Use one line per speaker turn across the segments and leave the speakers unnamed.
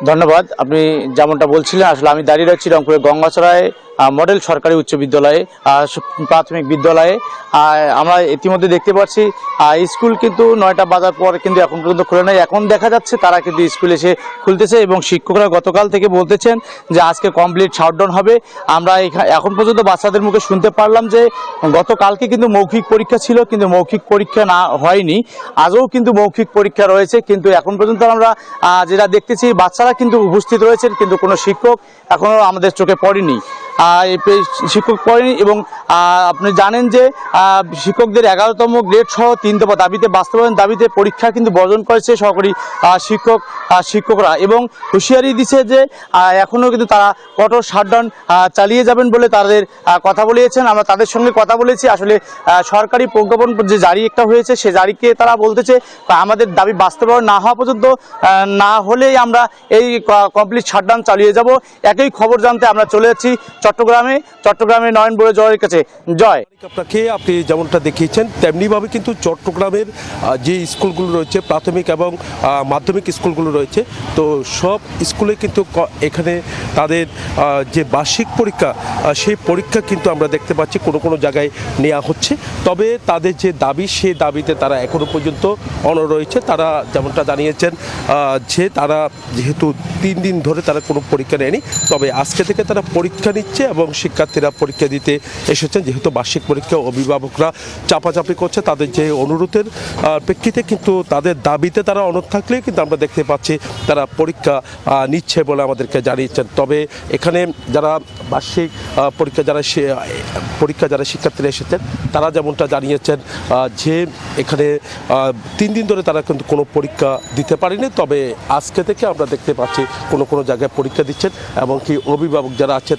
ধন্যবাদ। আপনি যেমনটা বলছিলেন, আসলে আমি দাঁড়িয়ে রয়েছি রংপুরের গঙ্গাচড়ায় মডেল সরকারি উচ্চ বিদ্যালয়ে, প্রাথমিক বিদ্যালয়ে। আমরা ইতিমধ্যে দেখতে পাচ্ছি স্কুল কিন্তু 9টা বাজার পর কিন্তু এখন পর্যন্ত খোলে নাই। এখন দেখা যাচ্ছে তারা কিন্তু স্কুল এসে খুলতেছে এবং শিক্ষকরা গতকাল থেকে বলতেছেন যে আজকে কমপ্লিট শাটডাউন হবে। আমরা এখন পর্যন্ত বাচ্চাদের মুখে শুনতে পারলাম যে গতকালকে কিন্তু মৌখিক পরীক্ষা ছিল, কিন্তু মৌখিক পরীক্ষা না হয়নি। আজও কিন্তু মৌখিক পরীক্ষা রয়েছে, কিন্তু এখন পর্যন্ত আমরা যেটা দেখতেছি বাচ্চারা কিন্তু উপস্থিত রয়েছেন, কিন্তু কোনো শিক্ষক এখনও আমাদের চোখে পড়েনি। শিক্ষক পড়েনি এবং আপনি জানেন যে শিক্ষকদের 11তম গ্রেড সহ 3 দফা দাবিতে বাস্তবায়ন দাবিতে পরীক্ষা কিন্তু বর্জন করেছে সহকারী শিক্ষকরা এবং হুঁশিয়ারি দিচ্ছে যে এখনও কিন্তু তারা কঠোর শাটডাউন চালিয়ে যাবেন বলে তাদের কথা বলিয়েছেন। আমরা তাদের সঙ্গে কথা বলেছি। আসলে সরকারি প্রজ্ঞাপন যে জারি একটা হয়েছে, সে জারিকে তারা বলতেছে আমাদের দাবি বাস্তবায়ন না হওয়া পর্যন্ত না হলেই আমরা এই কমপ্লিট শাটডাউন চালিয়ে যাব। একই খবর জানতে আমরা চলে যাচ্ছি চট্টগ্রামে নয়ন বড় জয়ের কাছে। জয়,
আপনাকে আপনি যেমনটা দেখিয়েছেন তেমনিভাবে কিন্তু চট্টগ্রামের যে স্কুলগুলো রয়েছে, প্রাথমিক এবং মাধ্যমিক স্কুলগুলো রয়েছে, তো সব স্কুলে কিন্তু এখানে তাদের যে বার্ষিক পরীক্ষা, সেই পরীক্ষা কিন্তু আমরা দেখতে পাচ্ছি কোনো কোনো জায়গায় নেওয়া হচ্ছে। তবে তাদের যে দাবি, সেই দাবিতে তারা এখনও পর্যন্ত অনড় রয়েছে। তারা যেমনটা জানিয়েছেন যে তারা যেহেতু 3 দিন ধরে তারা কোনো পরীক্ষা নেয়নি, তবে আজকে থেকে তারা পরীক্ষা নিচ্ছে এবং শিক্ষার্থীরা পরীক্ষা দিতে এসেছেন। যেহেতু বার্ষিক পরীক্ষা অভিভাবকরা চাপাচাপি করছে তাদের যে অনুরোধের প্রেক্ষিতে, কিন্তু তাদের দাবিতে তারা অনড় থাকলে কিন্তু আমরা দেখতে পাচ্ছি তারা পরীক্ষা নিচ্ছে বলে আমাদেরকে জানিয়েছেন। তবে এখানে যারা বার্ষিক পরীক্ষা যারা শিক্ষার্থীরা এসেছেন, তারা যেমনটা জানিয়েছেন যে এখানে 3 দিন ধরে তারা কিন্তু কোনো পরীক্ষা দিতে পারেনি। তবে আজকে থেকে আমরা দেখতে পাচ্ছি কোনো কোনো জায়গায় পরীক্ষা দিচ্ছেন এবং কি অভিভাবক যারা আছে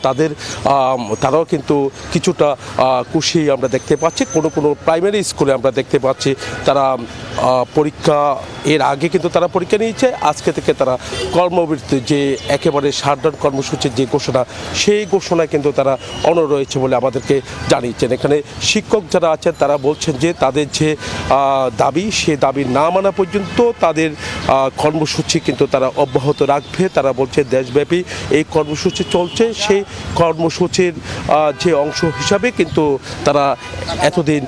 তারাও কিন্তু কিছুটা খুশি আমরা দেখতে পাচ্ছি। কোনো কোনো প্রাইমারি স্কুলে আমরা দেখতে পাচ্ছি তারা পরীক্ষা এর আগে কিন্তু তারা পরীক্ষা নিয়েছে। আজকে থেকে তারা কর্মবিরতি যে একেবারে শাটডাউন কর্মসূচির যে ঘোষণা, সেই ঘোষণায় কিন্তু তারা অনড় রয়েছে বলে আমাদেরকে জানিয়েছেন। এখানে শিক্ষক যারা আছেন তারা বলছেন যে তাদের যে দাবি, সে দাবি না মানা পর্যন্ত তাদের কর্মসূচি কিন্তু তারা অব্যাহত রাখবে। তারা বলছে দেশব্যাপী এই কর্মসূচি চলছে, সেই কর্মসূচির যে অংশ হিসাবে কিন্তু তারা এতদিন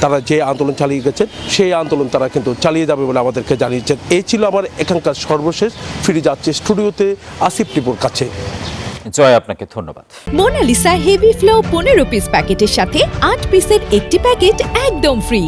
তারা যে আন্দোলন চালিয়ে গেছেন, সেই আন্দোলন তারা কিন্তু চালিয়ে যাবে বলে আমাদেরকে জানিয়েছেন। এই ছিল আমার এখানকার সর্বশেষ। ফিরে যাচ্ছে স্টুডিওতে আসিফ টিপুর কাছে।
জয়, আপনাকে ধন্যবাদ।
মোনালিসা হেভি ফ্লো 15 পিস প্যাকেটের সাথে 8 পিসের একটি প্যাকেট একদম ফ্রি।